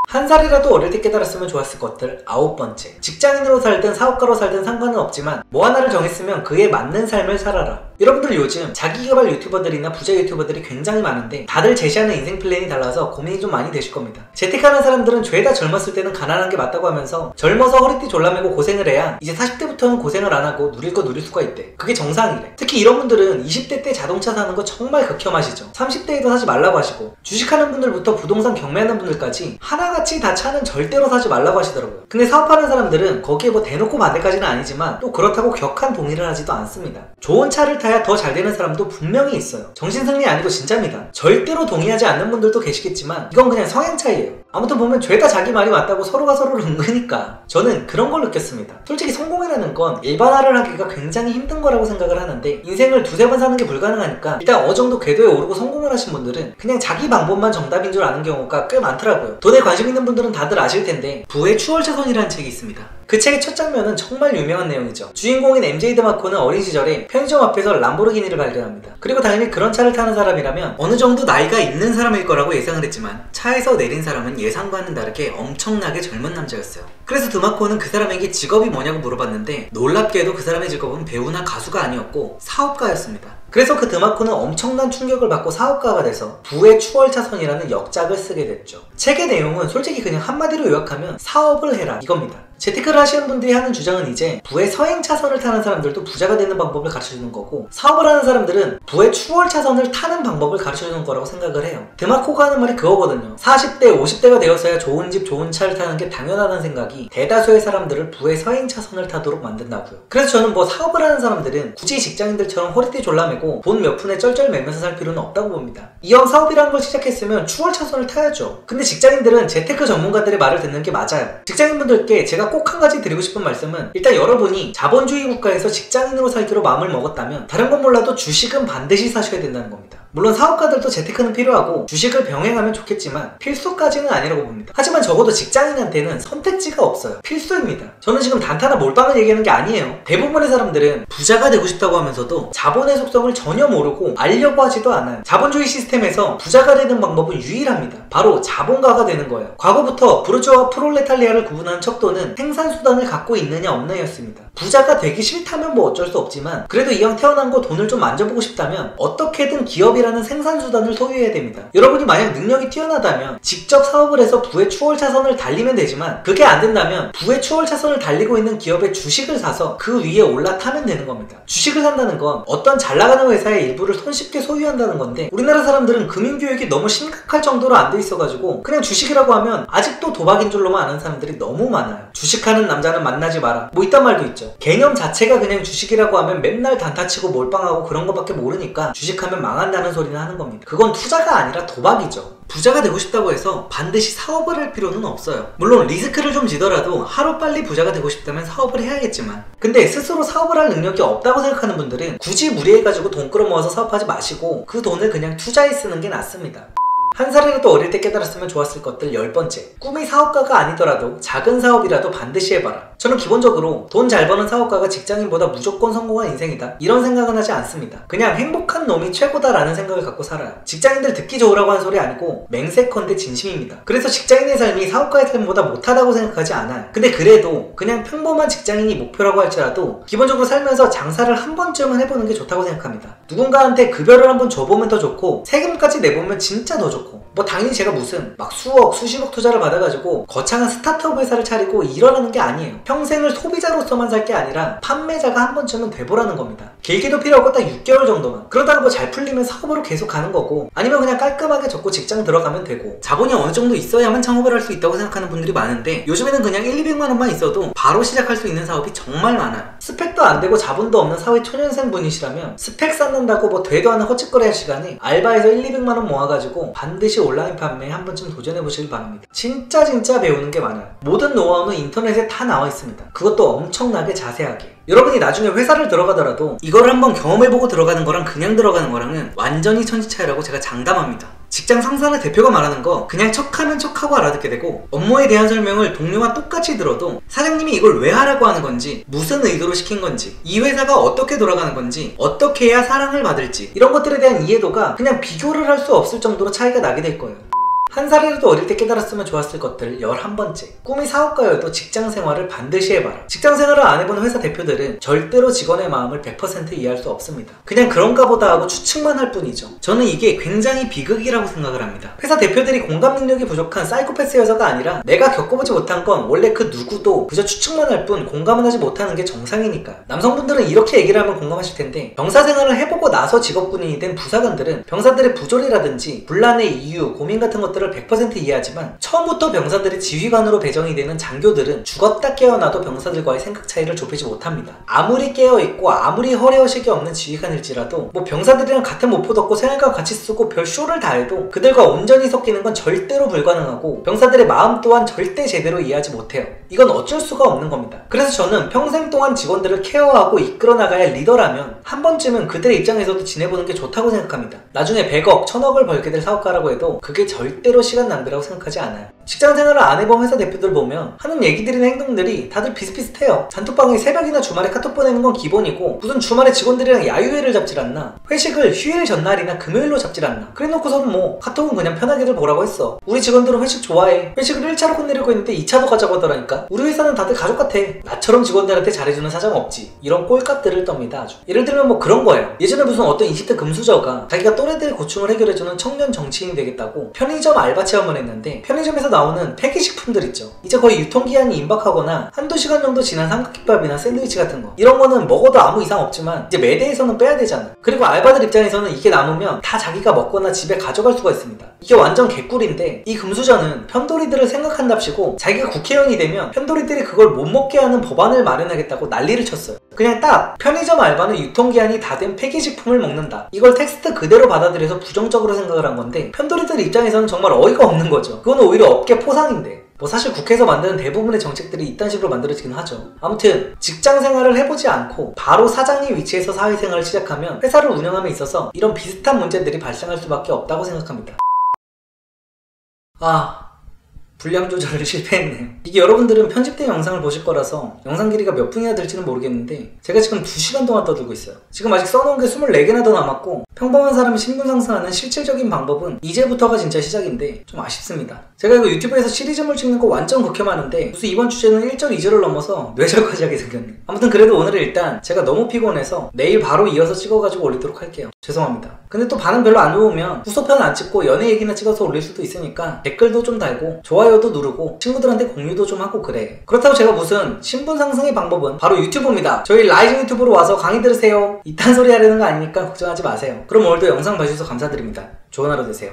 한 살이라도 어릴 때 깨달았으면 좋았을 것들 9번째. 직장인으로 살든 사업가로 살든 상관은 없지만 뭐 하나를 정했으면 그에 맞는 삶을 살아라. 여러분들 요즘 자기개발 유튜버들이나 부자 유튜버들이 굉장히 많은데 다들 제시하는 인생 플랜이 달라서 고민이 좀 많이 되실 겁니다. 재택하는 사람들은 죄다 젊었을 때는 가난한 게 맞다고 하면서 젊어서 허리띠 졸라매고 고생을 해야 이제 40대부터는 고생을 안 하고 누릴 거 누릴 수가 있대. 그게 정상이래. 특히 이런 분들은 20대 때 자동차 사는 거 정말 극혐하시죠. 30대에도 사지 말라고 하시고, 주식하는 분들부터 부동산 경매하는 분들까지 하나같이 다 차는 절대로 사지 말라고 하시더라고요. 근데 사업하는 사람들은 거기에 뭐 대놓고 반대까지는 아니지만 또 그렇다고 격한 동의를 하지도 않습니다. 좋은 차를 타야 더 잘 되는 사람도 분명히 있어요. 정신승리 아니고 진짜입니다. 절대로 동의하지 않는 분들도 계시겠지만 이건 그냥 성향 차이예요. 아무튼 보면 죄다 자기 말이 맞다고 서로가 서로를 은근히까 저는 그런 걸 느꼈습니다. 솔직히 성공이라는 건 일반화를 하기가 굉장히 힘든 거라고 생각을 하는데, 인생을 2~3번 사는 게 불가능하니까 일단 어느 정도 궤도에 오르고 성공을 하신 분들은 그냥 자기 방법만 정답인 줄 아는 경우가 꽤 많더라고요. 돈에 관심 있는 분들은 다들 아실 텐데 부의 추월차선이라는 책이 있습니다. 그 책의 첫 장면은 정말 유명한 내용이죠. 주인공인 MJ 드마코는 어린 시절에 편의점 앞에서 람보르기니를 발견합니다. 그리고 당연히 그런 차를 타는 사람이라면 어느 정도 나이가 있는 사람일 거라고 예상을 했지만 차에서 내린 사람은 예상과는 다르게 엄청나게 젊은 남자였어요. 그래서 드마코는 그 사람에게 직업이 뭐냐고 물어봤는데 놀랍게도 그 사람의 직업은 배우나 가수가 아니었고 사업가였습니다. 그래서 그 드마코는 엄청난 충격을 받고 사업가가 돼서 부의 추월차선이라는 역작을 쓰게 됐죠. 책의 내용은 솔직히 그냥 한마디로 요약하면 사업을 해라 이겁니다. 재테크를 하시는 분들이 하는 주장은 이제 부의 서행 차선을 타는 사람들도 부자가 되는 방법을 가르쳐주는 거고, 사업을 하는 사람들은 부의 추월 차선을 타는 방법을 가르쳐주는 거라고 생각을 해요. 드마코가 하는 말이 그거거든요. 40대, 50대가 되었어야 좋은 집, 좋은 차를 타는 게 당연하다는 생각이 대다수의 사람들을 부의 서행 차선을 타도록 만든다고요. 그래서 저는 뭐 사업을 하는 사람들은 굳이 직장인들처럼 허리띠 졸라매고 돈 몇 푼에 쩔쩔 매면서 살 필요는 없다고 봅니다. 이왕 사업이라는 걸 시작했으면 추월 차선을 타야죠. 근데 직장인들은 재테크 전문가들의 말을 듣는 게 맞아요. 직장인분들께 제가 꼭 한 가지 드리고 싶은 말씀은, 일단 여러분이 자본주의 국가에서 직장인으로 살기로 마음을 먹었다면 다른 건 몰라도 주식은 반드시 사셔야 된다는 겁니다. 물론 사업가들도 재테크는 필요하고 주식을 병행하면 좋겠지만 필수까지는 아니라고 봅니다. 하지만 적어도 직장인한테는 선택지가 없어요. 필수입니다. 저는 지금 단타나 몰빵을 얘기하는 게 아니에요. 대부분의 사람들은 부자가 되고 싶다고 하면서도 자본의 속성을 전혀 모르고 알려고 하지도 않아요. 자본주의 시스템에서 부자가 되는 방법은 유일합니다. 바로 자본가가 되는 거예요. 과거부터 부르주아와 프롤레탈리아를 구분하는 척도는 생산수단을 갖고 있느냐 없느냐였습니다. 부자가 되기 싫다면 뭐 어쩔 수 없지만, 그래도 이왕 태어난 거 돈을 좀 만져보고 싶다면 어떻게든 기업이라는 생산수단을 소유해야 됩니다. 여러분이 만약 능력이 뛰어나다면 직접 사업을 해서 부의 추월 차선을 달리면 되지만, 그게 안 된다면 부의 추월 차선을 달리고 있는 기업의 주식을 사서 그 위에 올라타면 되는 겁니다. 주식을 산다는 건 어떤 잘 나가는 회사의 일부를 손쉽게 소유한다는 건데, 우리나라 사람들은 금융교육이 너무 심각할 정도로 안 돼 있어가지고 그냥 주식이라고 하면 아직도 도박인 줄로만 아는 사람들이 너무 많아요. 주식하는 남자는 만나지 마라, 뭐 이딴 말도 있죠. 개념 자체가 그냥 주식이라고 하면 맨날 단타치고 몰빵하고 그런 거밖에 모르니까 주식하면 망한다는 소리는 하는 겁니다. 그건 투자가 아니라 도박이죠. 부자가 되고 싶다고 해서 반드시 사업을 할 필요는 없어요. 물론 리스크를 좀 지더라도 하루빨리 부자가 되고 싶다면 사업을 해야겠지만, 근데 스스로 사업을 할 능력이 없다고 생각하는 분들은 굳이 무리해가지고 돈 끌어모아서 사업하지 마시고 그 돈을 그냥 투자에 쓰는 게 낫습니다. 한 살이라도 어릴 때 깨달았으면 좋았을 것들 10번째. 꿈이 사업가가 아니더라도 작은 사업이라도 반드시 해봐라. 저는 기본적으로 돈 잘 버는 사업가가 직장인보다 무조건 성공한 인생이다, 이런 생각은 하지 않습니다. 그냥 행복한 놈이 최고다라는 생각을 갖고 살아요. 직장인들 듣기 좋으라고 하는 소리 아니고 맹세컨대 진심입니다. 그래서 직장인의 삶이 사업가의 삶보다 못하다고 생각하지 않아요. 근데 그래도 그냥 평범한 직장인이 목표라고 할지라도 기본적으로 살면서 장사를 한 번쯤은 해보는 게 좋다고 생각합니다. 누군가한테 급여를 한번 줘보면 더 좋고 세금까지 내보면 진짜 더 좋고, 뭐 당연히 제가 무슨 막 수억, 수십억 투자를 받아가지고 거창한 스타트업 회사를 차리고 이러라는 게 아니에요. 평생을 소비자로서만 살 게 아니라 판매자가 한 번쯤은 돼보라는 겁니다. 길게도 필요 없고 딱 6개월 정도만. 그러다가 뭐 잘 풀리면 사업으로 계속 가는 거고, 아니면 그냥 깔끔하게 접고 직장 들어가면 되고, 자본이 어느 정도 있어야만 창업을 할 수 있다고 생각하는 분들이 많은데, 요즘에는 그냥 1, 200만 원만 있어도 바로 시작할 수 있는 사업이 정말 많아요. 스펙도 안 되고 자본도 없는 사회 초년생 분이시라면 스펙 쌓는다고 뭐 되도 않은 헛짓거리 할 시간에 알바에서 1, 200만 원 모아가지고 반드시 온라인 판매에 한 번쯤 도전해보시길 바랍니다. 진짜 배우는 게 많아요. 모든 노하우는 인터넷에 다 나와 있습니다. 그것도 엄청나게 자세하게. 여러분이 나중에 회사를 들어가더라도 이거를 한번 경험해보고 들어가는 거랑 그냥 들어가는 거랑은 완전히 천지 차이라고 제가 장담합니다. 직장 상사나 대표가 말하는 거 그냥 척하면 척하고 알아듣게 되고, 업무에 대한 설명을 동료와 똑같이 들어도 사장님이 이걸 왜 하라고 하는 건지, 무슨 의도로 시킨 건지, 이 회사가 어떻게 돌아가는 건지, 어떻게 해야 사랑을 받을지, 이런 것들에 대한 이해도가 그냥 비교를 할 수 없을 정도로 차이가 나게 될 거예요. 한 살이라도 어릴 때 깨달았으면 좋았을 것들 11번째. 꿈이 사업가여도 직장 생활을 반드시 해봐라. 직장 생활을 안 해본 회사 대표들은 절대로 직원의 마음을 100% 이해할 수 없습니다. 그냥 그런가 보다 하고 추측만 할 뿐이죠. 저는 이게 굉장히 비극이라고 생각을 합니다. 회사 대표들이 공감 능력이 부족한 사이코패스여서가 아니라 내가 겪어보지 못한 건 원래 그 누구도 그저 추측만 할 뿐 공감은 하지 못하는 게 정상이니까. 남성분들은 이렇게 얘기를 하면 공감하실 텐데, 병사 생활을 해보고 나서 직업군인이 된 부사관들은 병사들의 부조리라든지 분란의 이유, 고민 같은 것들을 100% 이해하지만, 처음부터 병사들의 지휘관으로 배정이 되는 장교들은 죽었다 깨어나도 병사들과의 생각 차이를 좁히지 못합니다. 아무리 깨어있고 아무리 허례허식이 없는 지휘관일지라도 뭐 병사들이랑 같은 모포 덮고 생활관 같이 쓰고 별 쇼를 다 해도 그들과 온전히 섞이는 건 절대로 불가능하고, 병사들의 마음 또한 절대 제대로 이해하지 못해요. 이건 어쩔 수가 없는 겁니다. 그래서 저는 평생 동안 직원들을 케어하고 이끌어 나가야 리더라면 한 번쯤은 그들의 입장에서도 지내보는 게 좋다고 생각합니다. 나중에 100억, 1000억을 벌게 될 사업가라고 해도 그게 절대로 시간 낭비라고 생각하지 않아요. 직장생활을 안 해본 회사 대표들 보면 하는 얘기들이나 행동들이 다들 비슷비슷해요. 단톡방에 새벽이나 주말에 카톡 보내는 건 기본이고, 무슨 주말에 직원들이랑 야유회를 잡질 않나, 회식을 휴일 전날이나 금요일로 잡질 않나. 그래놓고서는 뭐 카톡은 그냥 편하게들 보라고 했어. 우리 직원들은 회식 좋아해. 회식을 1차로 끝내려고 했는데 2차도 가자고 하더라니까. 우리 회사는 다들 가족 같아. 나처럼 직원들한테 잘해주는 사장 없지. 이런 꼴값들을 떱니다. 아주. 예를 들면 뭐 그런 거예요. 예전에 무슨 어떤 20대 금수저가 자기가 또래들의 고충을 해결해주는 청년 정치인이 되겠다고 편의점 알바 체험을 했는데 편의점에서 나오는 폐기식품들 있죠. 이제 거의 유통기한이 임박하거나 한두 시간 정도 지난 삼각김밥이나 샌드위치 같은 거, 이런 거는 먹어도 아무 이상 없지만 이제 매대에서는 빼야 되잖아. 그리고 알바들 입장에서는 이게 남으면 다 자기가 먹거나 집에 가져갈 수가 있습니다. 이게 완전 개꿀인데, 이 금수저는 편도리들을 생각한답시고 자기가 국회의원이 되면 편도리들이 그걸 못 먹게 하는 법안을 마련하겠다고 난리를 쳤어요. 그냥 딱 편의점 알바는 유통기한이 다 된 폐기식품을 먹는다, 이걸 텍스트 그대로 받아들여서 부정적으로 생각을 한 건데, 편도리들 입장에서는 정말 어이가 없는 거죠. 그건 오히려 업계 포상인데. 뭐 사실 국회에서 만드는 대부분의 정책들이 이딴 식으로 만들어지긴 하죠. 아무튼 직장 생활을 해보지 않고 바로 사장님 위치에서 사회생활을 시작하면 회사를 운영함에 있어서 이런 비슷한 문제들이 발생할 수밖에 없다고 생각합니다. 분량 조절을 실패했네요. 이게 여러분들은 편집된 영상을 보실 거라서 영상 길이가 몇 분이나 될지는 모르겠는데, 제가 지금 2시간 동안 떠들고 있어요. 지금 아직 써놓은 게 24개나 더 남았고, 평범한 사람이 신분 상승하는 실질적인 방법은 이제부터가 진짜 시작인데 좀 아쉽습니다. 제가 이거 유튜브에서 시리즈물 찍는 거 완전 극혐하는데 무슨 이번 주제는 1절 2절을 넘어서 뇌절까지 하게 생겼네. 아무튼 그래도 오늘은 일단 제가 너무 피곤해서 내일 바로 이어서 찍어가지고 올리도록 할게요. 죄송합니다. 근데 또 반응 별로 안 좋으면 후속편 안 찍고 연애 얘기나 찍어서 올릴 수도 있으니까 댓글도 좀 달고 좋아요도 누르고 친구들한테 공유도 좀 하고 그래. 그렇다고 제가 무슨 신분 상승의 방법은 바로 유튜브입니다. 저희 라이징 유튜브로 와서 강의 들으세요, 이딴 소리 하려는 거 아니니까 걱정하지 마세요. 그럼 오늘도 영상 봐주셔서 감사드립니다. 좋은 하루 되세요.